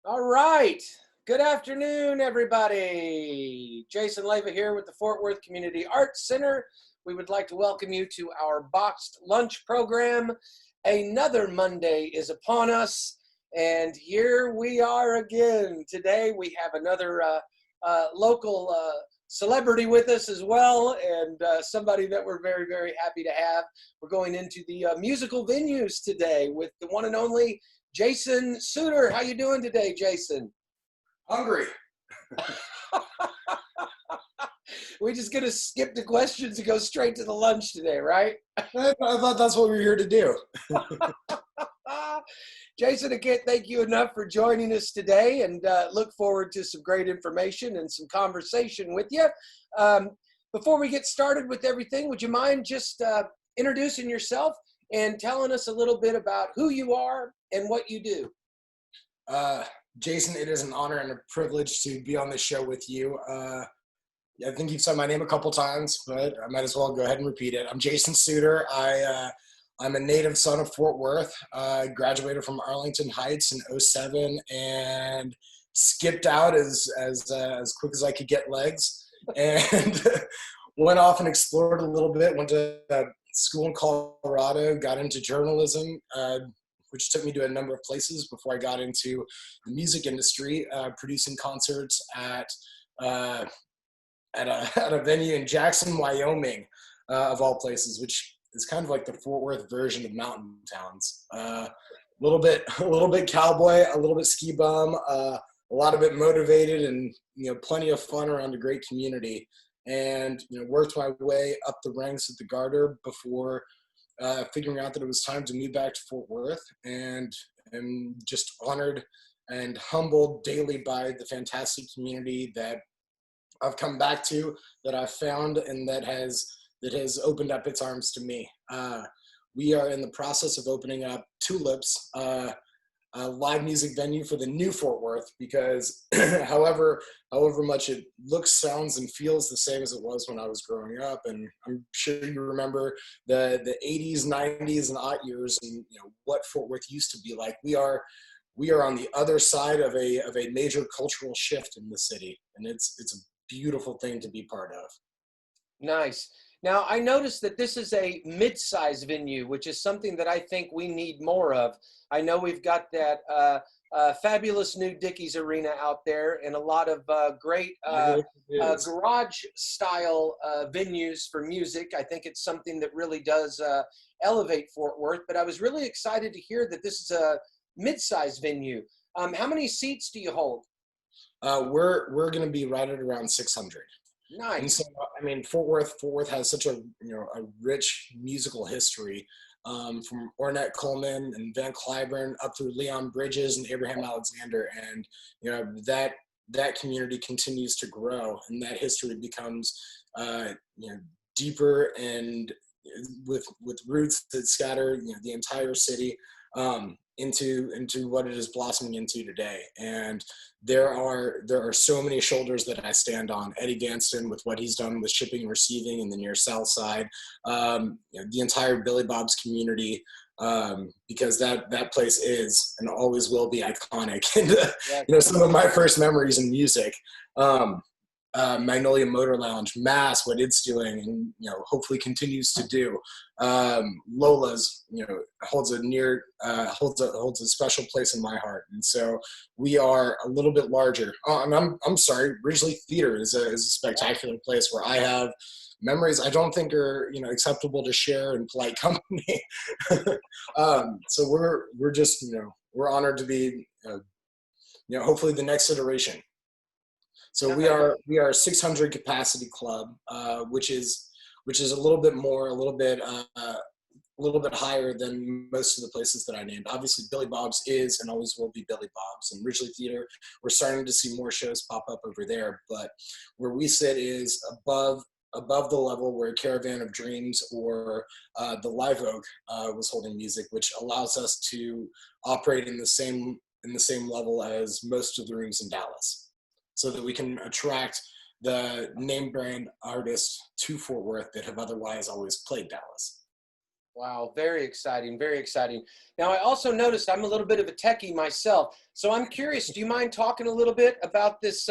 All right. Good afternoon, everybody. Jason Leva here with the Fort Worth Community Arts Center. We would like to welcome you to our boxed lunch program. Another Monday is upon us, and here we are again. Today we have another local celebrity with us as well, and somebody that we're very, very happy to have. We're going into the musical venues today with the one and only Jason Suder. How you doing today, Jason? Hungry. We're just gonna skip the questions and go straight to the lunch today, right? I thought that's what we were here to do. Jason, I can't thank you enough for joining us today, and look forward to some great information and some conversation with you. Um, Before we get started with everything, would you mind just introducing yourself and telling us a little bit about who you are and what you do? Jason, it is an honor and a privilege to be on this show with you. I think you've said my name a couple times, but I might as well go ahead and repeat it. I'm Jason Suder. I'm a native son of Fort Worth. I graduated from Arlington Heights in '07 and skipped out as quick as I could get legs, and went off and explored a little bit. Went to school in Colorado, got into journalism, which took me to a number of places before I got into the music industry, producing concerts uh, at a venue in Jackson, Wyoming, of all places, which is kind of like the Fort Worth version of mountain towns. A little bit cowboy, a little bit ski bum, a lot of it motivated, and plenty of fun around a great community. And worked my way up the ranks at the Garter before figuring out that it was time to move back to Fort Worth, and am just honored and humbled daily by the fantastic community that I've come back to, that I've found, and that has opened up its arms to me. We are in the process of opening up Tulips, a live music venue for the new Fort Worth, because however much it looks, sounds, and feels the same as it was when I was growing up, and I'm sure you remember the 80s, 90s, and aught years, and what Fort Worth used to be like. We are on the other side of a major cultural shift in the city, and it's a beautiful thing to be part of. Nice. Now, I noticed that this is a mid-size venue, which is something that I think we need more of. I know we've got that fabulous new Dickies Arena out there, and a lot of great It is. garage-style venues for music. I think it's something that really does elevate Fort Worth. But I was really excited to hear that this is a mid-size venue. How many seats do you hold? We're going to be right at around 600. And so, Nice. I mean, Fort Worth has such a rich musical history, from Ornette Coleman and Van Cliburn up through Leon Bridges and Abraham Alexander, and that community continues to grow, and that history becomes deeper, and with roots that scatter the entire city, into what it is blossoming into today. And there are so many shoulders that I stand on. Eddie Danston, with what he's done with shipping and receiving in the near South Side, the entire Billy Bob's community, because that place is and always will be iconic. And Yes. some of my first memories in music. Magnolia Motor Lounge, Mass, what it's doing, and hopefully continues to do. Lola's, holds a special place in my heart, and so we are a little bit larger. Oh, and I'm sorry, Ridgely Theater is a spectacular place where I have memories I don't think are acceptable to share in polite company. So we're just we're honored to be hopefully the next iteration. So we Nice. are a 600 capacity club, which is a little bit more, a little bit higher than most of the places that I named. Obviously, Billy Bob's is and always will be Billy Bob's, and Ridgely Theater, we're starting to see more shows pop up over there. But where we sit is above the level where Caravan of Dreams or the Live Oak was holding music, which allows us to operate in the same level as most of the rooms in Dallas, so that we can attract the name brand artists to Fort Worth that have otherwise always played Dallas. Wow, very exciting, very exciting. Now, I also noticed I'm a little bit of a techie myself, so I'm curious, do you mind talking a little bit about this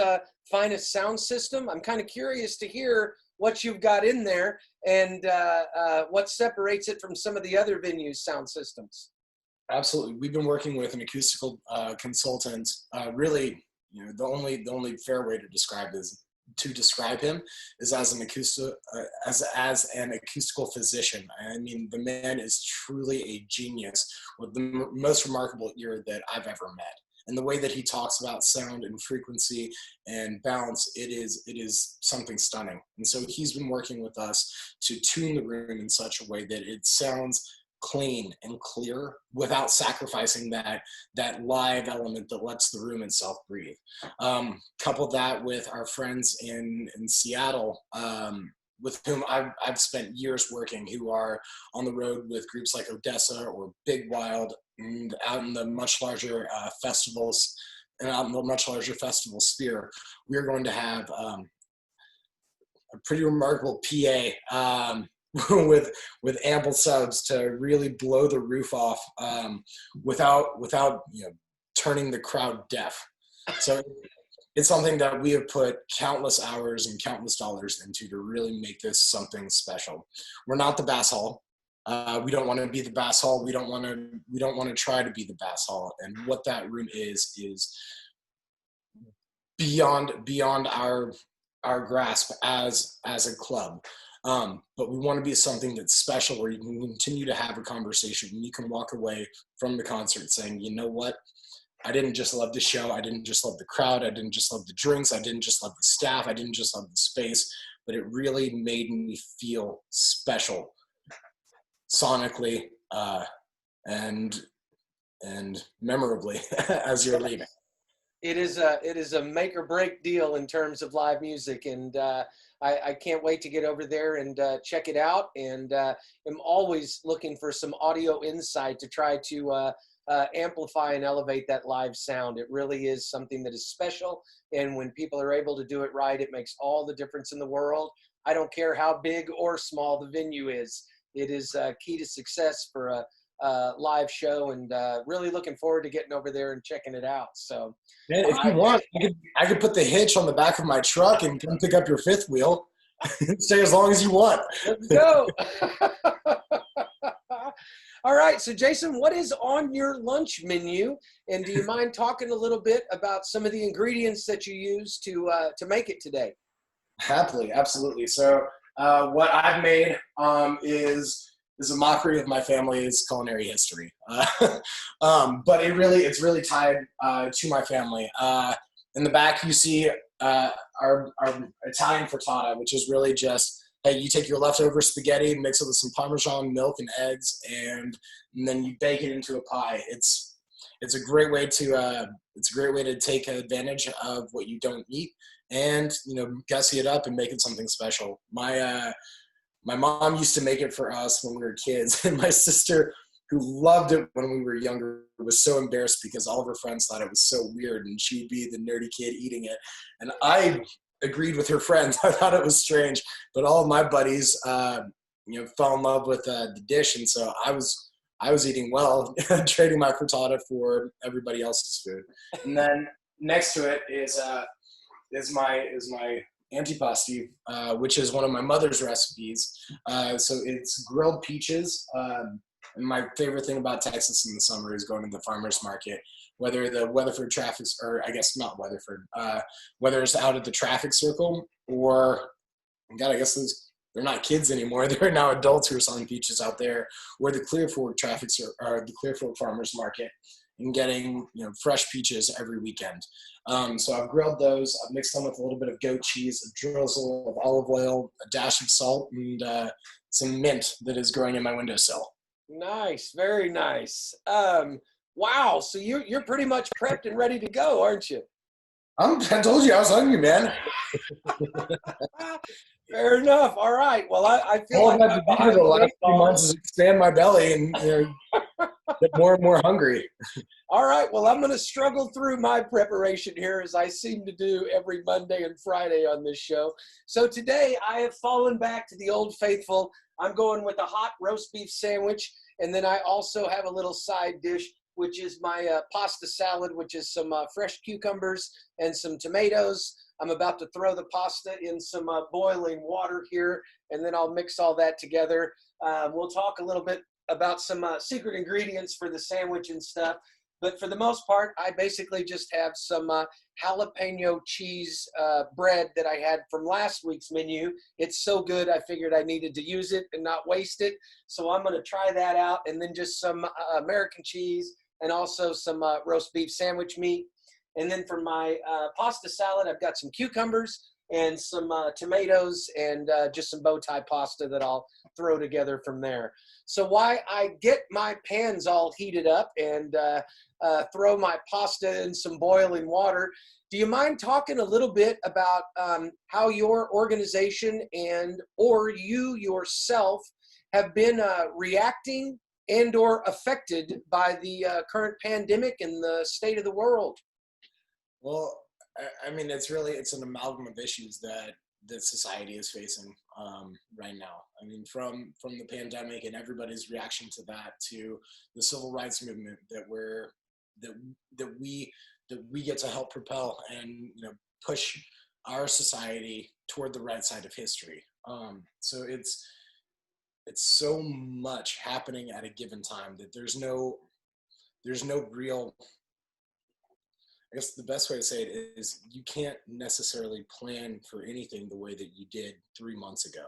finest sound system? I'm kind of curious to hear what you've got in there and what separates it from some of the other venues' sound systems. Absolutely. We've been working with an acoustical consultant. Really, the only fair way to describe him is as an as an acoustical physician. I mean, the man is truly a genius with the most remarkable ear that I've ever met. And the way that he talks about sound and frequency and balance, it is something stunning. And so he's been working with us to tune the room in such a way that it sounds clean and clear without sacrificing that live element that lets the room itself breathe. Couple that with our friends in Seattle, with whom I've spent years working, who are on the road with groups like Odessa or Big Wild, and out in the much larger festivals, and out in the much larger festival sphere. We're going to have a pretty remarkable PA with ample subs to really blow the roof off, without turning the crowd deaf. So it's something that we have put countless hours and countless dollars into to really make this something special. We're not the Bass Hall. We don't want to be the Bass Hall. We don't want to try to be the Bass Hall. And what that room is beyond our grasp as a club. But we want to be something that's special, where you can continue to have a conversation and you can walk away from the concert saying, you know what? I didn't just love the show. I didn't just love the crowd. I didn't just love the drinks. I didn't just love the staff. I didn't just love the space, but it really made me feel special sonically, and memorably as you're leaving. It is a make or break deal in terms of live music, and I can't wait to get over there and check it out. And I'm always looking for some audio insight to try to amplify and elevate that live sound. It really is something that is special, and when people are able to do it right, it makes all the difference in the world. I don't care how big or small the venue is. It is key to success for a live show, and really looking forward to getting over there and checking it out. So, Man, if you want, I could put the hitch on the back of my truck and come pick up your fifth wheel. Stay as long as you want. Let's go. All right, so Jason, what is on your lunch menu? And do you mind talking a little bit about some of the ingredients that you use to make it today? Happily, absolutely. So what I've made is a mockery of my family's culinary history, but it's really tied to my family. In the back, you see our Italian frittata, which is really just, hey, you take your leftover spaghetti, mix it with some Parmesan, milk, and eggs, and then you bake it into a pie. It's a great way to take advantage of what you don't eat, and gussy it up and make it something special. My mom used to make it for us when we were kids, and my sister, who loved it when we were younger, was so embarrassed because all of her friends thought it was so weird, and she would be the nerdy kid eating it. And I agreed with her friends. I thought it was strange, but all of my buddies, fell in love with the dish, and so I was eating well, trading my frittata for everybody else's food. And then next to it is my antipasti, which is one of my mother's recipes. So it's grilled peaches. And my favorite thing about Texas in the summer is going to the farmer's market, whether the Weatherford traffic, or I guess not Weatherford, whether it's out at the traffic circle, or, God, I guess they're not kids anymore. They're now adults who are selling peaches out there, or the Clear Fork or the Clear Fork farmer's market, and getting fresh peaches every weekend. So I've grilled those. I've mixed them with a little bit of goat cheese, a drizzle of olive oil, a dash of salt, and some mint that is growing in my windowsill. Nice, very nice. Wow, so you're pretty much prepped and ready to go, aren't you? I told you I was hungry, man. Fair enough. All right. Well, I feel All like I've had I'm to do for behind the the last eight few ball. months is expand my belly and get more and more hungry. All right. Well, I'm going to struggle through my preparation here as I seem to do every Monday and Friday on this show. So today I have fallen back to the old faithful. I'm going with a hot roast beef sandwich. And then I also have a little side dish, which is my pasta salad, which is some fresh cucumbers and some tomatoes. I'm about to throw the pasta in some boiling water here, and then I'll mix all that together. We'll talk a little bit about some secret ingredients for the sandwich and stuff. But for the most part, I basically just have some jalapeno cheese bread that I had from last week's menu. It's so good, I figured I needed to use it and not waste it. So I'm going to try that out, and then just some American cheese and also some roast beef sandwich meat. And then for my pasta salad, I've got some cucumbers and some tomatoes and just some bow tie pasta that I'll throw together from there. So while I get my pans all heated up and throw my pasta in some boiling water, do you mind talking a little bit about how your organization and or you yourself have been reacting and or affected by the current pandemic and the state of the world? Well, I mean, it's an amalgam of issues that society is facing right now. I mean, from the pandemic and everybody's reaction to that, to the civil rights movement that we get to help propel and push our society toward the right side of history. So it's so much happening at a given time that there's no real. I guess the best way to say it is you can't necessarily plan for anything the way that you did 3 months ago.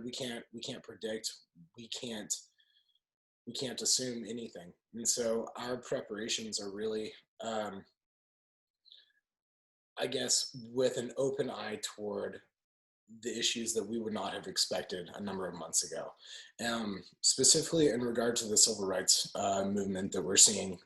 We can't predict. We can't assume anything. And so our preparations are really, I guess, with an open eye toward the issues that we would not have expected a number of months ago. Specifically in regard to the civil rights movement that we're seeing,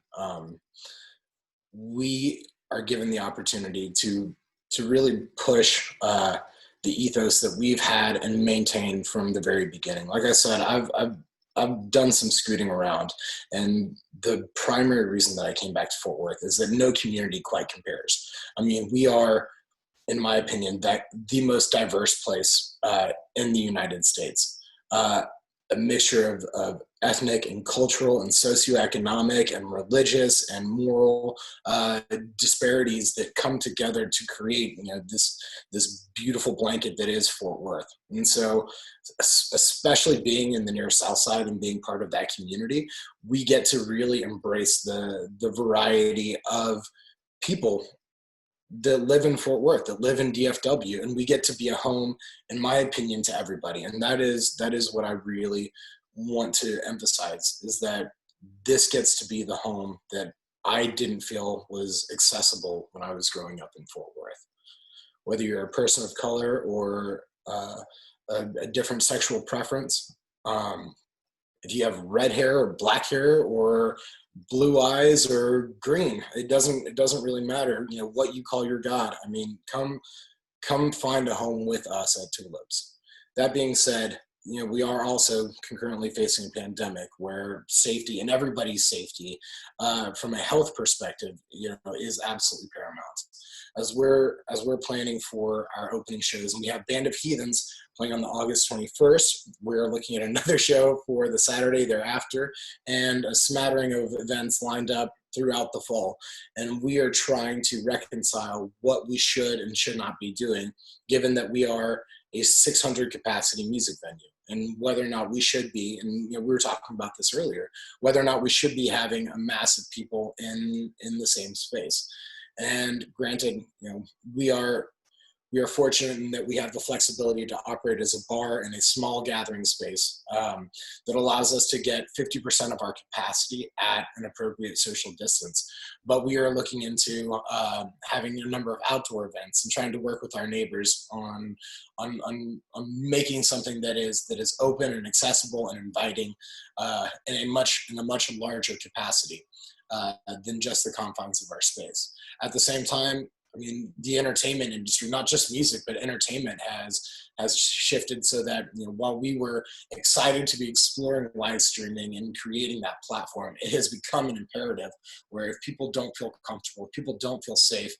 we are given the opportunity to really push the ethos that we've had and maintained from the very beginning. Like I said, I've done some scooting around, and the primary reason that I came back to Fort Worth is that no community quite compares. I mean, we are, in my opinion, the most diverse place in the United States. A mixture of ethnic and cultural and socioeconomic and religious and moral disparities that come together to create this beautiful blanket that is Fort Worth. And so, especially being in the near South Side and being part of that community, we get to really embrace the variety of people that live in Fort Worth, that live in DFW, and we get to be a home, in my opinion, to everybody. And that is what I really want to emphasize, is that this gets to be the home that I didn't feel was accessible when I was growing up in Fort Worth. Whether you're a person of color or a different sexual preference, if you have red hair or black hair or blue eyes or green, it doesn't really matter, what you call your God. I mean, come find a home with us at Tulips. That being said, we are also concurrently facing a pandemic where safety and everybody's safety from a health perspective, is absolutely paramount. As we're planning for our opening shows, and we have Band of Heathens playing on the August 21st. We're looking at another show for the Saturday thereafter, and a smattering of events lined up throughout the fall. And we are trying to reconcile what we should and should not be doing, given that we are a 600 capacity music venue, and whether or not we should be, and we were talking about this earlier, whether or not we should be having a mass of people in the same space. And granted, we are fortunate in that we have the flexibility to operate as a bar in a small gathering space that allows us to get 50% of our capacity at an appropriate social distance. But we are looking into having a number of outdoor events and trying to work with our neighbors on making something that is open and accessible and inviting in a much larger capacity than just the confines of our space. At the same time, I mean, the entertainment industry, not just music, but entertainment has shifted so that, you know, while we were excited to be exploring live streaming and creating that platform, it has become an imperative where if people don't feel comfortable, if people don't feel safe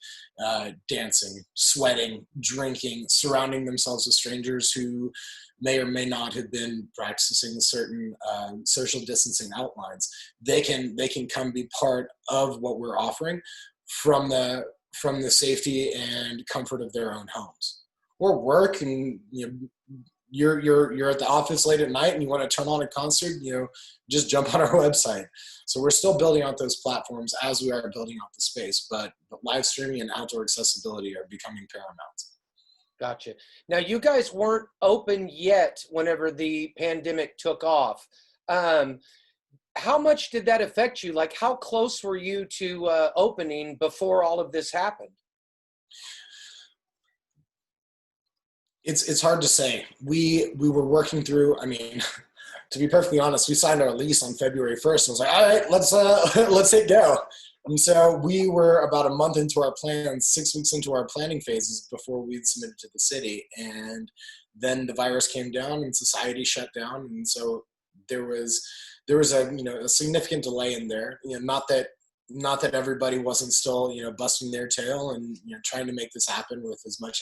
dancing, sweating, drinking, surrounding themselves with strangers who may or may not have been practicing certain social distancing outlines, they can come be part of what we're offering from the safety and comfort of their own homes or work. And you know, you're at the office late at night and you want to turn on a concert, you know, just jump on our website. So we're still building out those platforms as we are building out the space, but live streaming and outdoor accessibility are becoming paramount. Gotcha. Now, you guys weren't open yet whenever the pandemic took off. How much did that affect you? Like, how close were you to opening before all of this happened? It's hard to say. We were working through, I mean, to be perfectly honest, we signed our lease on February 1st. I was like, all right, let's hit go. And so we were about a month into our plans, 6 weeks into our planning phases before we'd submitted to the city. And then the virus came down and society shut down. And so there was a, you know, a significant delay in there. You know, not that everybody wasn't still, you know, busting their tail and, you know, trying to make this happen with as much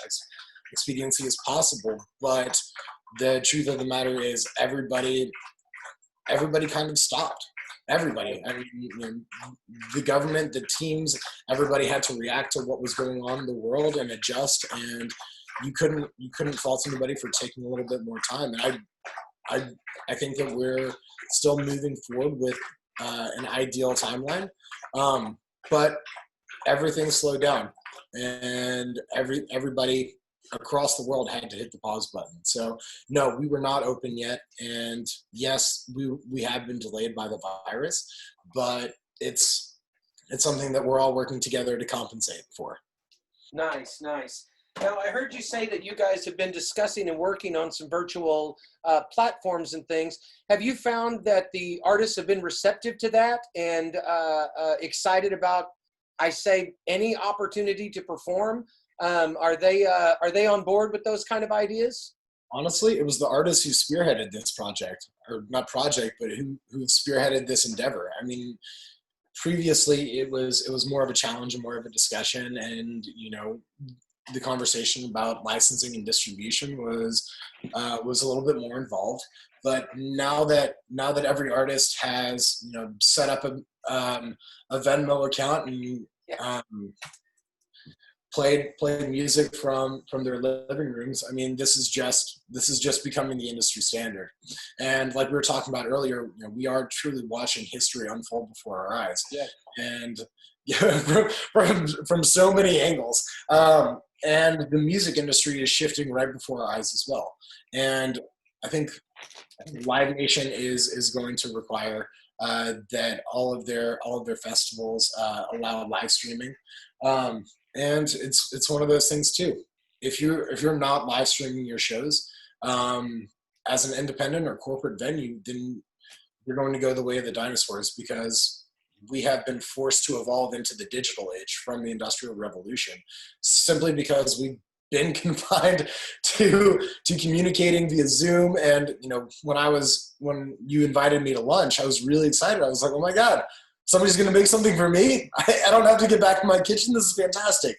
expediency as possible. But the truth of the matter is everybody kind of stopped. Everybody. I mean, you know, the government, the teams, everybody had to react to what was going on in the world and adjust. And you couldn't fault anybody for taking a little bit more time. And I think that we're still moving forward with an ideal timeline, but everything slowed down, and everybody across the world had to hit the pause button. So no, we were not open yet, and yes, we have been delayed by the virus, but it's something that we're all working together to compensate for. Nice. Now, I heard you say that you guys have been discussing and working on some virtual platforms and things. Have you found that the artists have been receptive to that and excited about, I say, any opportunity to perform? Are they on board with those kind of ideas? Honestly, it was the artists who spearheaded this project, or not project, but who spearheaded this endeavor. I mean, previously it was more of a challenge and more of a discussion, and you know, the conversation about licensing and distribution was a little bit more involved. But now that every artist has, you know, set up a Venmo account and played music from their living rooms, I mean, this is just becoming the industry standard. And like we were talking about earlier, you know, we are truly watching history unfold before our eyes. Yeah. And from so many angles. And the music industry is shifting right before our eyes as well. And I think Live Nation is going to require that all of their festivals allow live streaming. And it's one of those things too. If you're not live streaming your shows as an independent or corporate venue, then you're going to go the way of the dinosaurs, because we have been forced to evolve into the digital age from the Industrial Revolution, simply because we've been confined to communicating via Zoom. And you know, when you invited me to lunch, I was really excited. I was like, oh my God, somebody's going to make something for me. I don't have to get back in my kitchen. This is fantastic.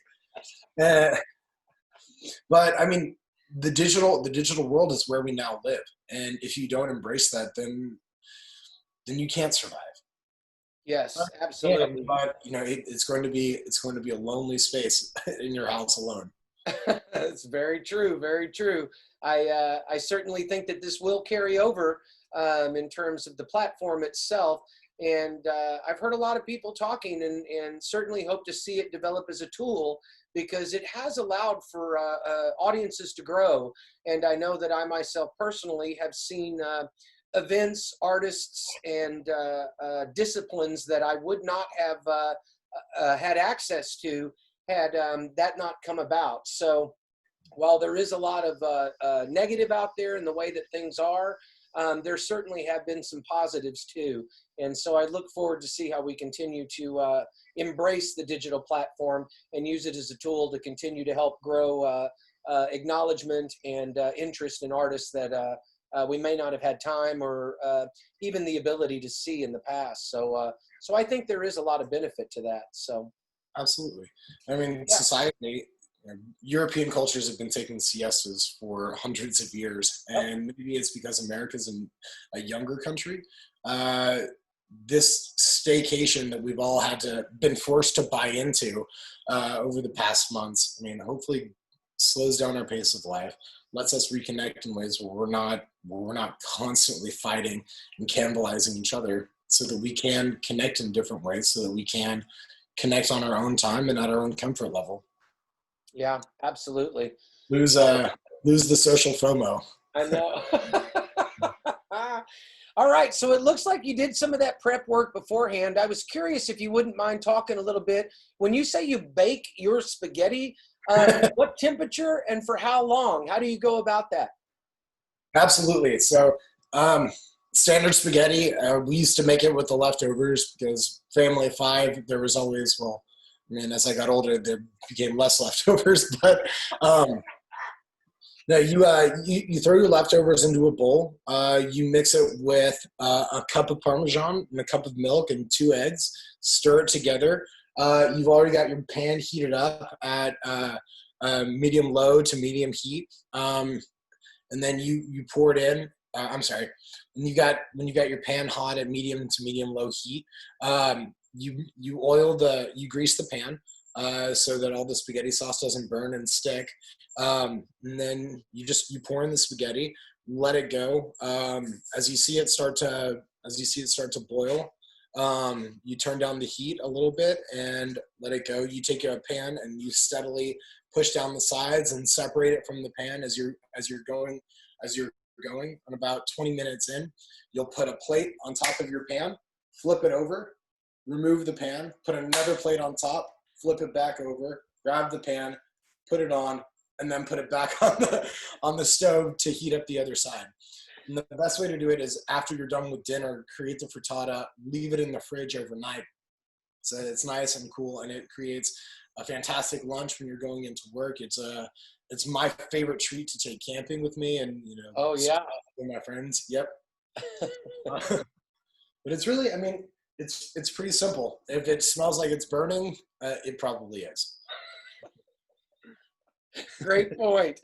But I mean, the digital world is where we now live, and if you don't embrace that, then you can't survive. Yes, absolutely. Yeah, but you know, it's going to be a lonely space in your house alone. That's very true. Very true. I certainly think that this will carry over in terms of the platform itself. And I've heard a lot of people talking, and certainly hope to see it develop as a tool, because it has allowed for audiences to grow. And I know that I myself personally have seen events, artists, and disciplines that I would not have had access to had that not come about. So while there is a lot of negative out there in the way that things are, there certainly have been some positives too. And so I look forward to see how we continue to embrace the digital platform and use it as a tool to continue to help grow acknowledgement and interest in artists that we may not have had time or even the ability to see in the past. So I think there is a lot of benefit to that. So Absolutely. I mean, yeah. society, European cultures have been taking siestas for hundreds of years, and maybe it's because America's a younger country. This staycation that we've all been forced to buy into over the past months, I mean, hopefully slows down our pace of life, lets us reconnect in ways where we're not constantly fighting and cannibalizing each other, so that we can connect in different ways, so that we can connect on our own time and at our own comfort level. Yeah, absolutely. Lose the social FOMO. I know. All right, so it looks like you did some of that prep work beforehand. I was curious if you wouldn't mind talking a little bit. When you say you bake your spaghetti, what temperature and for how long? How do you go about that? Absolutely. So standard spaghetti, we used to make it with the leftovers because family of five, there was always, well, I mean, as I got older, there became less leftovers, but no, you throw your leftovers into a bowl. You mix it with a cup of Parmesan and a cup of milk and 2 eggs. Stir it together. You've already got your pan heated up at medium low to medium heat, and then you pour it in. When you got your pan hot at medium to medium low heat, you grease the pan so that all the spaghetti sauce doesn't burn and stick. And then you pour in the spaghetti, let it go. As you see it start to boil, you turn down the heat a little bit and let it go. You take a pan and you steadily push down the sides and separate it from the pan as you're going. And about 20 minutes in, you'll put a plate on top of your pan, flip it over, remove the pan, put another plate on top, flip it back over, grab the pan, put it on, and then put it back on the stove to heat up the other side. And the best way to do it is after you're done with dinner, create the frittata, leave it in the fridge overnight. So it's nice and cool, and it creates a fantastic lunch when you're going into work. It's my favorite treat to take camping with me, and Oh yeah, with my friends. Yep. But it's really, I mean, it's pretty simple. If it smells like it's burning, it probably is. great point.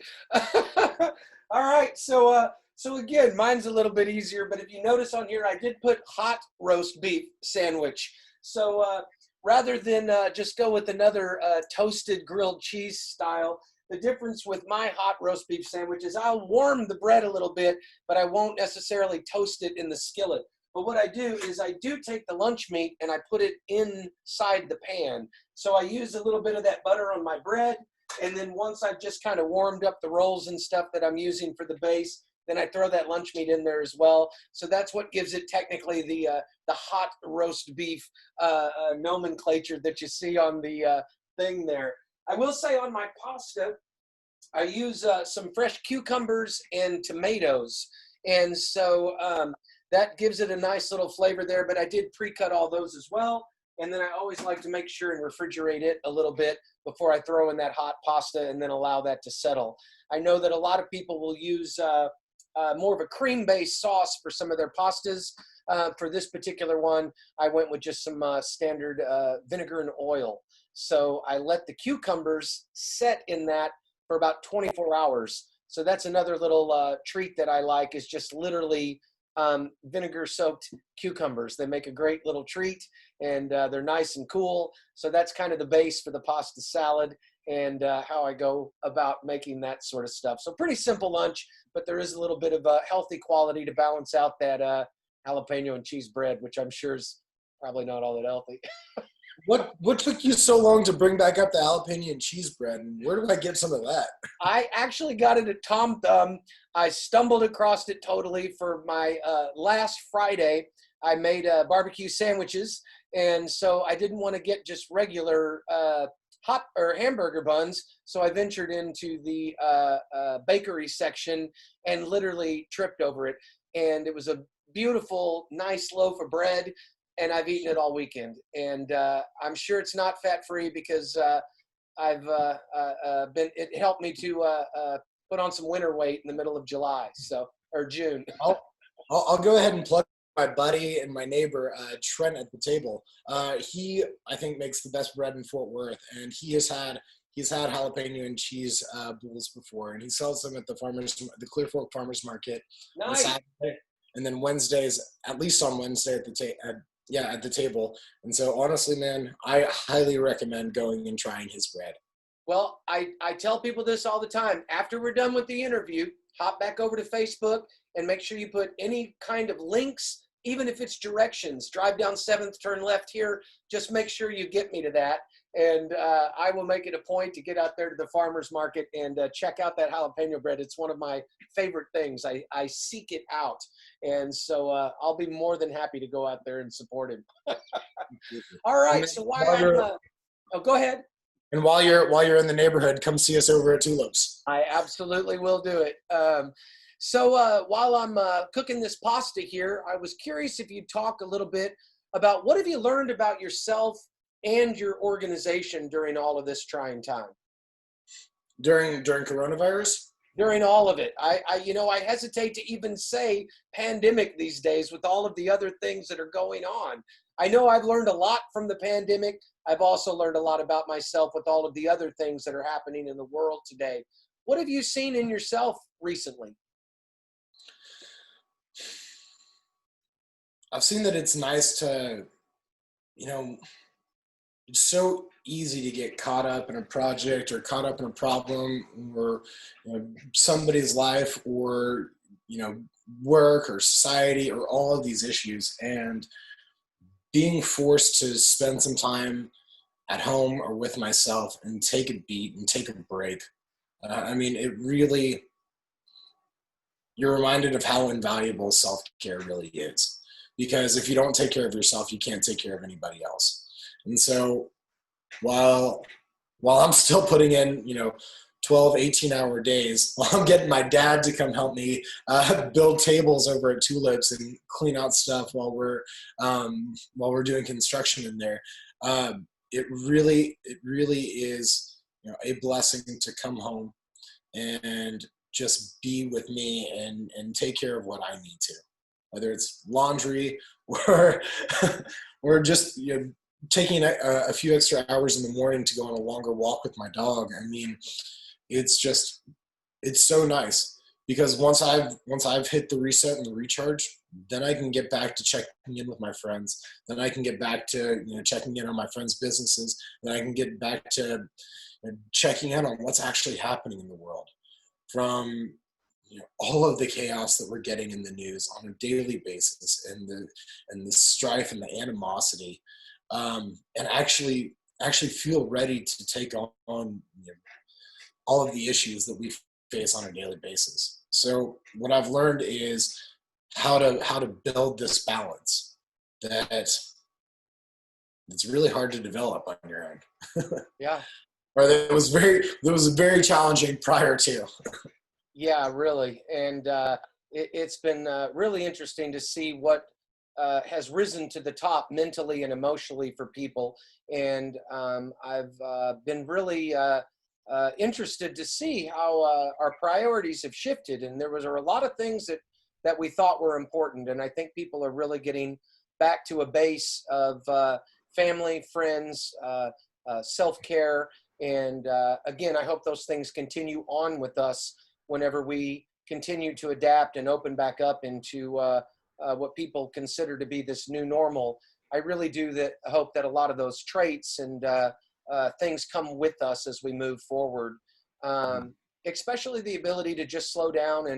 All right, so again, mine's a little bit easier, but if you notice on here, I did put hot roast beef sandwich. So rather than just go with another toasted grilled cheese style, the difference with my hot roast beef sandwich is I'll warm the bread a little bit, but I won't necessarily toast it in the skillet. But what I do is I do take the lunch meat and I put it inside the pan. So I use a little bit of that butter on my bread, and then once I've just kind of warmed up the rolls and stuff that I'm using for the base, then I throw that lunch meat in there as well. So that's what gives it technically the hot roast beef nomenclature that you see on the thing there. I will say on my pasta, I use some fresh cucumbers and tomatoes. And so that gives it a nice little flavor there, but I did pre-cut all those as well. And then I always like to make sure and refrigerate it a little bit before I throw in that hot pasta and then allow that to settle. I know that a lot of people will use more of a cream-based sauce for some of their pastas. For this particular one, I went with just some standard vinegar and oil. So I let the cucumbers set in that for about 24 hours. So that's another little treat that I like, is just literally vinegar-soaked cucumbers. They make a great little treat, and they're nice and cool. So that's kind of the base for the pasta salad and how I go about making that sort of stuff. So pretty simple lunch, but there is a little bit of a healthy quality to balance out that jalapeno and cheese bread, which I'm sure is probably not all that healthy. What took you so long to bring back up the jalapeno and cheese bread? And where do I get some of that? I actually got it at Tom Thumb. I stumbled across it totally for my last Friday. I made barbecue sandwiches, and so I didn't want to get just regular hot or hamburger buns. So I ventured into the bakery section and literally tripped over it. and it was a beautiful, nice loaf of bread, and I've eaten it all weekend. And I'm sure it's not fat-free because it helped me to put on some winter weight in the middle of July, or June. I'll go ahead and plug my buddy and my neighbor, Trent, at the table. He, I think, makes the best bread in Fort Worth, and he's had jalapeno and cheese bowls before, and he sells them at the Clear Fork Farmers Market on Nice. Saturday, and then Wednesdays, at least on Wednesday at the table. And so honestly, man, I highly recommend going and trying his bread. Well, I tell people this all the time. After we're done with the interview, hop back over to Facebook and make sure you put any kind of links, even if it's directions. Drive down 7th, turn left here. Just make sure you get me to that. And I will make it a point to get out there to the farmer's market and check out that jalapeno bread. It's one of my favorite things. I seek it out. And so I'll be more than happy to go out there and support him. All right. So go ahead. And while you're in the neighborhood, come see us over at Tulips. I absolutely will do it. So while I'm cooking this pasta here, I was curious if you'd talk a little bit about what have you learned about yourself and your organization during all of this trying time? During coronavirus? During all of it. I hesitate to even say pandemic these days with all of the other things that are going on. I know I've learned a lot from the pandemic. I've also learned a lot about myself with all of the other things that are happening in the world today. What have you seen in yourself recently? I've seen that it's nice to, it's so easy to get caught up in a project or caught up in a problem or somebody's life or, work or society or all of these issues. And being forced to spend some time at home or with myself and take a beat and take a break. It really, you're reminded of how invaluable self-care really is. Because if you don't take care of yourself, you can't take care of anybody else. And so while I'm still putting in, 12, 18-hour days, while I'm getting my dad to come help me build tables over at Tulips and clean out stuff while we're doing construction in there, it really is a blessing to come home and just be with me and take care of what I need to, whether it's laundry or or just taking a few extra hours in the morning to go on a longer walk with my dog. It's so nice because once I've hit the reset and the recharge, then I can get back to checking in with my friends. Then I can get back to checking in on my friends' businesses. Then I can get back to checking in on what's actually happening in the world, from all of the chaos that we're getting in the news on a daily basis, and the strife and the animosity, and actually feel ready to take on all of the issues that we face on a daily basis. So what I've learned is how to build this balance it's really hard to develop on your own. Yeah. Or that was very challenging prior to. Yeah, really. And it's been really interesting to see what has risen to the top mentally and emotionally for people. And I've been really interested to see how our priorities have shifted. And there was a lot of things that we thought were important. And I think people are really getting back to a base of family, friends, self-care. And again, I hope those things continue on with us whenever we continue to adapt and open back up into what people consider to be this new normal. I really do hope that a lot of those traits and things come with us as we move forward, especially the ability to just slow down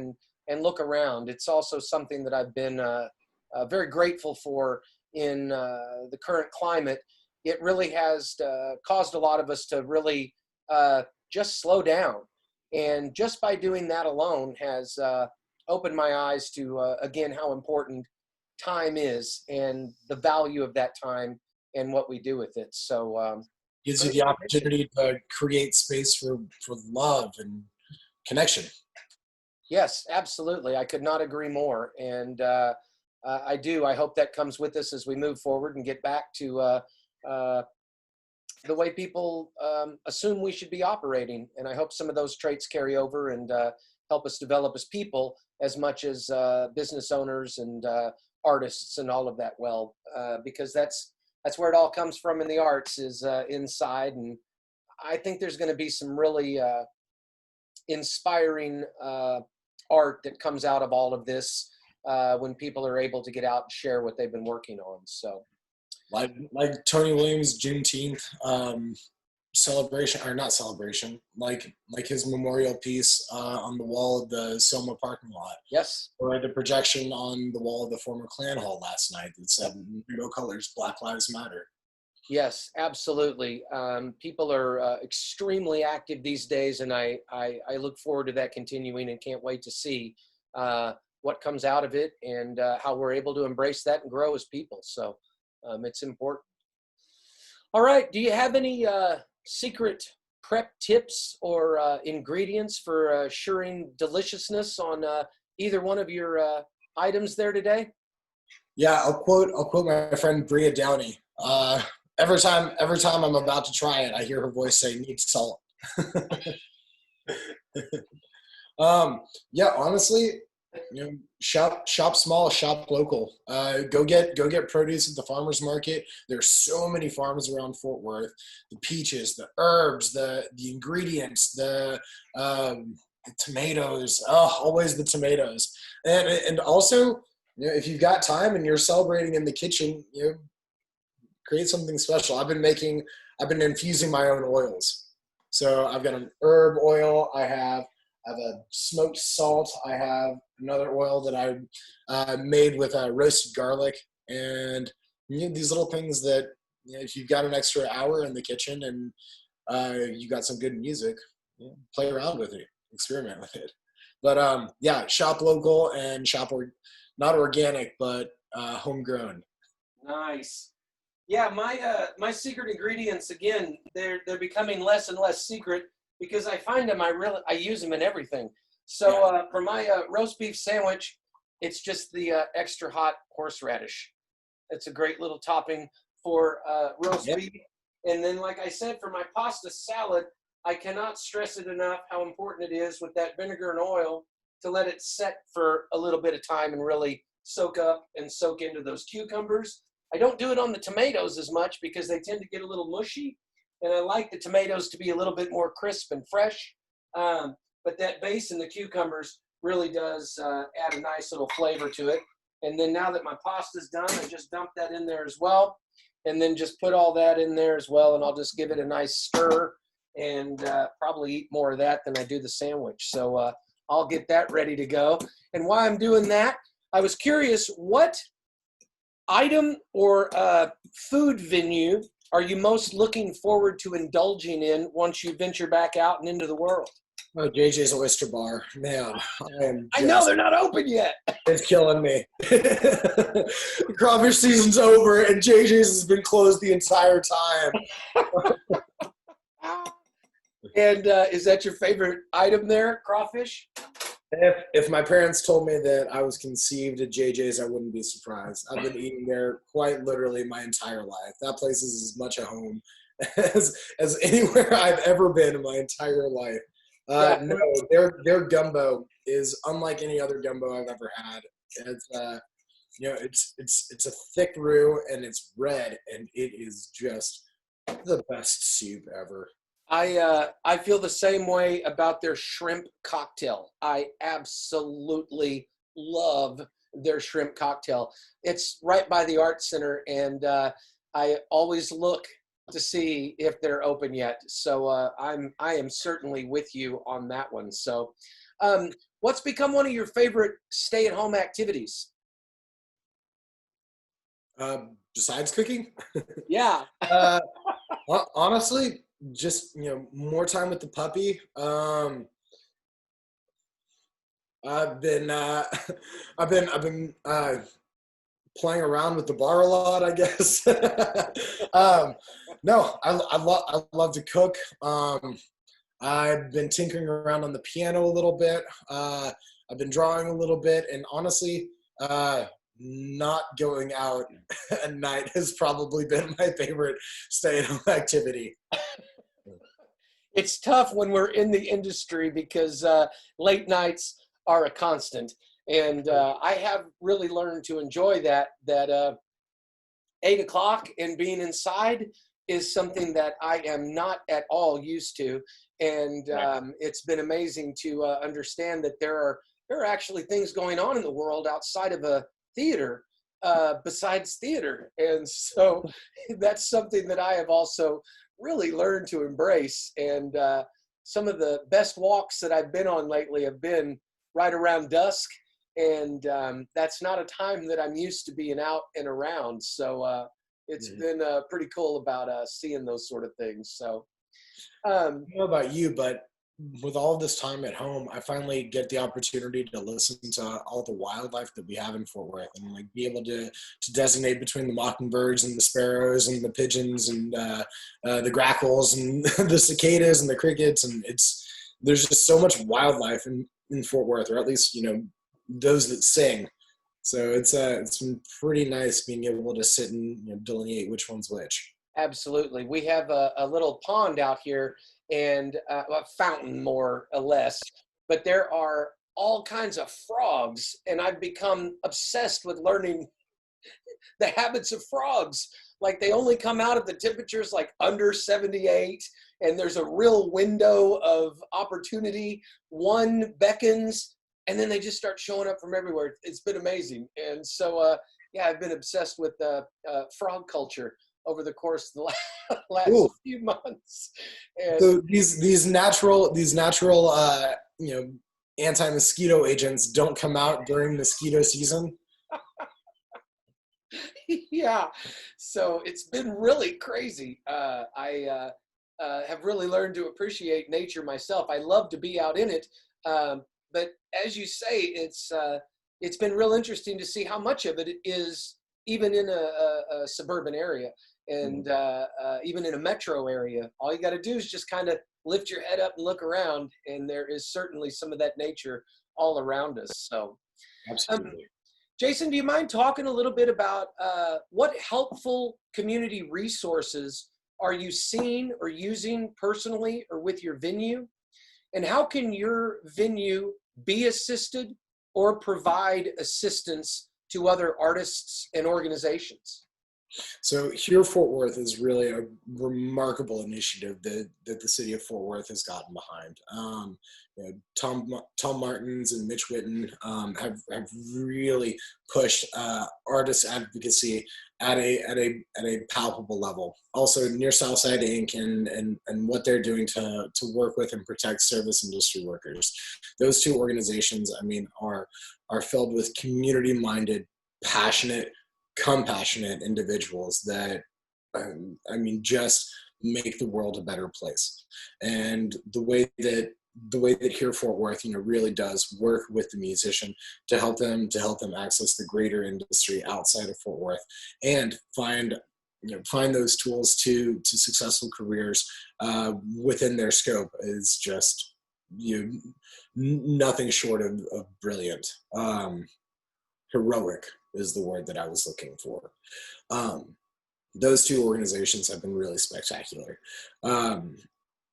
and look around. It's also something that I've been very grateful for in the current climate. It really has caused a lot of us to really just slow down. And just by doing that alone has opened my eyes to, again, how important time is and the value of that time and what we do with it. So gives you the opportunity to create space for love and connection. Yes, absolutely. I could not agree more. And I do. I hope that comes with us as we move forward and get back to uh, the way people assume we should be operating. And I hope some of those traits carry over and help us develop as people as much as business owners and artists and all of that. Well, because that's where it all comes from in the arts is inside. And I think there's going to be some really inspiring art that comes out of all of this when people are able to get out and share what they've been working on. So, like Tony Williams' Juneteenth celebration, or not celebration, like his memorial piece on the wall of the Soma parking lot. yes. Or the projection on the wall of the former Clan Hall last night that said "No colors, Black Lives Matter." Yes, absolutely. People are extremely active these days, and I look forward to that continuing and can't wait to see what comes out of it and how we're able to embrace that and grow as people. So it's important. All right. Do you have any secret prep tips or ingredients for assuring deliciousness on either one of your items there today? Yeah, I'll quote my friend Bria Downey. Every time I'm about to try it, I hear her voice say, "Need salt." Yeah, honestly, shop small, shop local. Go get produce at the farmers market. There's so many farms around Fort Worth. The peaches, the herbs, the ingredients, the tomatoes. Oh, always the tomatoes. And also, if you've got time and you're celebrating in the kitchen, create something special. I've been infusing my own oils. So I've got an herb oil. I have a smoked salt. I have another oil that I made with roasted garlic. And these little things that if you've got an extra hour in the kitchen and you got some good music, play around with it, experiment with it. But yeah, shop local and shop not organic, but homegrown. Nice. Yeah, my secret ingredients again, they're becoming less and less secret because I find them I use them in everything. So for my roast beef sandwich, it's just the extra hot horseradish. It's a great little topping for roast beef. And then, like I said, for my pasta salad, I cannot stress it enough how important it is with that vinegar and oil to let it set for a little bit of time and really soak up and soak into those cucumbers. I don't do it on the tomatoes as much because they tend to get a little mushy, and I like the tomatoes to be a little bit more crisp and fresh. But that base in the cucumbers really does add a nice little flavor to it. And then now that my pasta's done, I just dump that in there as well, and then just put all that in there as well, and I'll just give it a nice stir and probably eat more of that than I do the sandwich. So I'll get that ready to go. And while I'm doing that, I was curious, what item or food venue are you most looking forward to indulging in once you venture back out and into the world? Oh, JJ's Oyster Bar. Man, I know they're not open yet. It's killing me. Crawfish season's over and JJ's has been closed the entire time. And is that your favorite item there, crawfish? If my parents told me that I was conceived at JJ's, I wouldn't be surprised. I've been eating there quite literally my entire life. That place is as much a home as anywhere I've ever been in my entire life. No, their gumbo is unlike any other gumbo I've ever had. It's it's a thick roux and it's red and it is just the best soup ever. I feel the same way about their shrimp cocktail. I absolutely love their shrimp cocktail. It's right by the Art Center, and I always look to see if they're open yet. So I am certainly with you on that one. So what's become one of your favorite stay-at-home activities? Besides cooking? Yeah. Honestly, just more time with the puppy. I've been playing around with the bar a lot, I guess. No, I love to cook. I've been tinkering around on the piano a little bit. I've been drawing a little bit, and honestly, not going out at night has probably been my favorite stay-at-home activity. It's tough when we're in the industry because late nights are a constant, and I have really learned to enjoy that 8 o'clock and being inside is something that I am not at all used to, and it's been amazing to understand that there are actually things going on in the world outside of a theater besides theater, and so that's something that I have also really learned to embrace. And some of the best walks that I've been on lately have been right around dusk, and that's not a time that I'm used to being out and around. So it's been pretty cool about seeing those sort of things. So I don't know about you, but with all this time at home, I finally get the opportunity to listen to all the wildlife that we have in Fort Worth, and like be able to designate between the mockingbirds and the sparrows and the pigeons and the grackles and the cicadas and the crickets, and there's just so much wildlife in Fort Worth, or at least those that sing. So it's been pretty nice being able to sit and delineate which one's which. absolutely, we have a little pond out here, and a fountain more or less, but there are all kinds of frogs, and I've become obsessed with learning the habits of frogs. Like, they only come out at the temperatures like under 78, and there's a real window of opportunity. One beckons, and then they just start showing up from everywhere. It's been amazing. And so, yeah, I've been obsessed with frog culture over the course of the last Cool. few months. And So these natural anti-mosquito agents don't come out during mosquito season. yeah, so it's been really crazy. I have really learned to appreciate nature myself. I love to be out in it, but as you say, it's been real interesting to see how much of it is even in a suburban area, and even in a metro area. All you got to do is just kind of lift your head up and look around, and there is certainly some of that nature all around us. So, Absolutely. Jason, do you mind talking a little bit about what helpful community resources are you seeing or using personally or with your venue? And how can your venue be assisted or provide assistance to other artists and organizations? So here, Fort Worth is really a remarkable initiative that the city of Fort Worth has gotten behind. Tom Martins and Mitch Whitten have really pushed artist advocacy at a palpable level. Also, Near Southside Inc. and what they're doing to work with and protect service industry workers. Those two organizations, I mean, are filled with community-minded, passionate, compassionate individuals that just make the world a better place. And the way that here Fort Worth really does work with the musician to help them access the greater industry outside of Fort Worth and find those tools to successful careers within their scope is just nothing short of brilliant. Heroic is the word that I was looking for. Those two organizations have been really spectacular.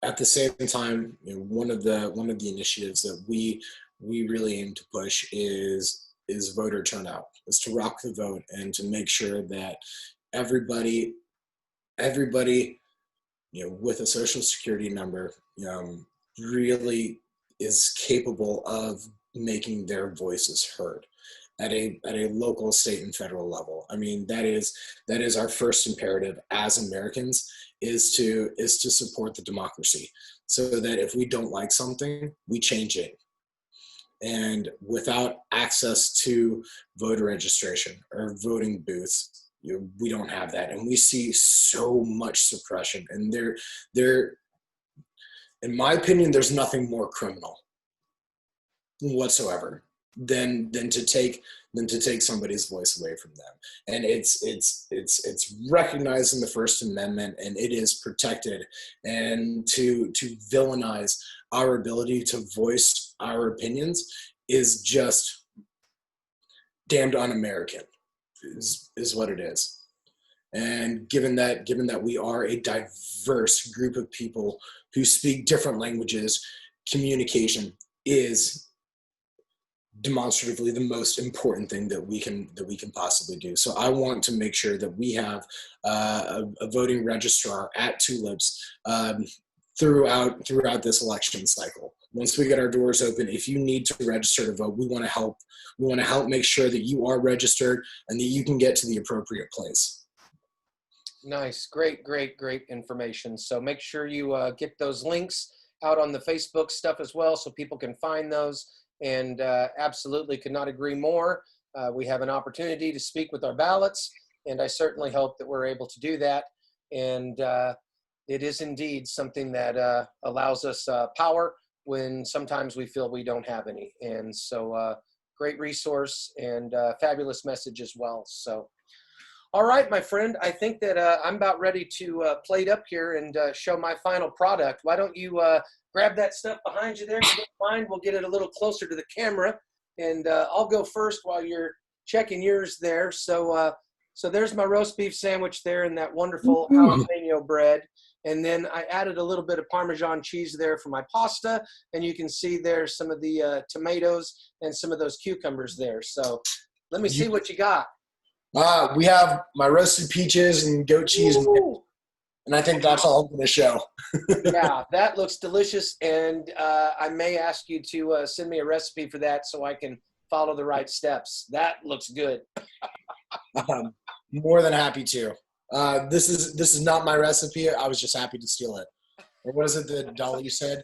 At the same time, one of the initiatives that we really aim to push is voter turnout, is to rock the vote and to make sure that everybody with a social security number really is capable of making their voices heard at a local, state, and federal level. I mean, that is our first imperative as Americans, is to support the democracy, so that if we don't like something, we change it. And without access to voter registration or voting booths, we don't have that, and we see so much suppression. And there, in my opinion, there's nothing more criminal whatsoever than to take somebody's voice away from them. And it's recognized in the First Amendment, and it is protected. And to villainize our ability to voice our opinions is just damned un-American, is what it is. And given that we are a diverse group of people who speak different languages, communication is demonstratively the most important thing that we can possibly do. So I want to make sure that we have a voting registrar at Tulips throughout this election cycle. Once we get our doors open, if you need to register to vote, we want to help. We want to help make sure that you are registered and that you can get to the appropriate place. Nice. Great information. So make sure you get those links out on the Facebook stuff as well so people can find those. And absolutely could not agree more. We have an opportunity to speak with our ballots, and I certainly hope that we're able to do that. And it is indeed something that allows us power when sometimes we feel we don't have any. And so great resource and fabulous message as well. So, all right, my friend, I think that I'm about ready to plate up here and show my final product. Why don't you grab that stuff behind you there? If you don't mind, we'll get it a little closer to the camera. And I'll go first while you're checking yours there. So so there's my roast beef sandwich there and that wonderful jalapeno bread. And then I added a little bit of Parmesan cheese there for my pasta. And you can see there's some of the tomatoes and some of those cucumbers there. So let me see what you got. We have my roasted peaches and goat cheese, and I think that's all for the show. Yeah, that looks delicious, and I may ask you to send me a recipe for that so I can follow the right steps. That looks good. More than happy to. This is not my recipe. I was just happy to steal it. Or what is it that Dolly said?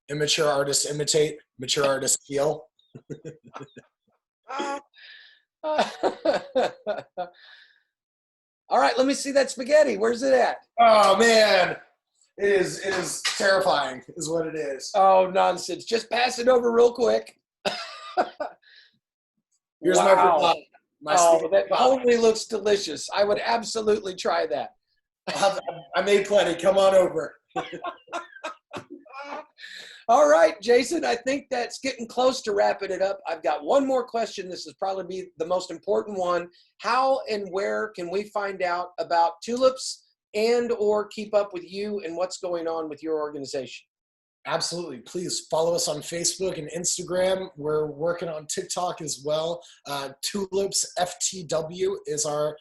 Immature artists imitate, mature artists steal. All right, let me see that spaghetti. Where's it at? Oh man, it is terrifying, is what it is. Oh, nonsense! Just pass it over real quick. Here's wow. my that totally looks delicious. I would absolutely try that. I made plenty. Come on over. All right, Jason, I think that's getting close to wrapping it up. I've got one more question. This is probably be the most important one. How and where can we find out about Tulips and or keep up with you and what's going on with your organization? Absolutely. Please follow us on Facebook and Instagram. We're working on TikTok as well. Tulips FTW is our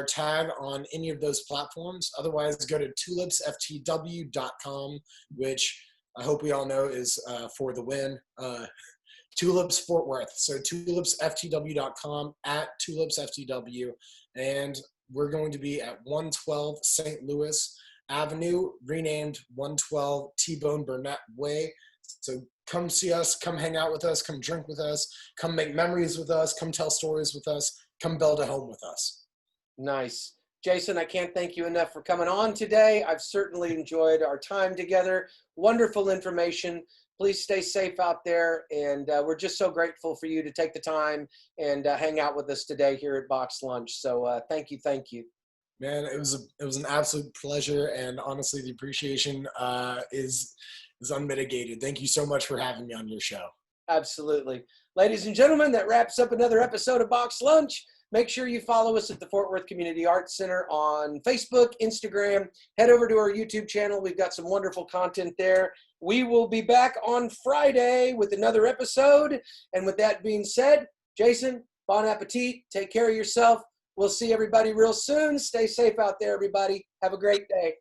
tag on any of those platforms. Otherwise, go to tulipsftw.com, which I hope we all know is for the win. Tulips Fort Worth. So tulipsftw.com, at Tulips FTW. And we're going to be at 112 St. Louis Avenue, renamed 112 T-Bone Burnett Way. So come see us, come hang out with us, come drink with us, come make memories with us, come tell stories with us, come build a home with us. Nice. Jason, I can't thank you enough for coming on today. I've certainly enjoyed our time together. Wonderful information. Please stay safe out there. And we're just so grateful for you to take the time and hang out with us today here at Box Lunch. So thank you. Thank you. Man, it was an absolute pleasure. And honestly, the appreciation is unmitigated. Thank you so much for having me on your show. Absolutely. Ladies and gentlemen, that wraps up another episode of Box Lunch. Make sure you follow us at the Fort Worth Community Arts Center on Facebook, Instagram. Head over to our YouTube channel. We've got some wonderful content there. We will be back on Friday with another episode. And with that being said, Jason, bon appetit. Take care of yourself. We'll see everybody real soon. Stay safe out there, everybody. Have a great day.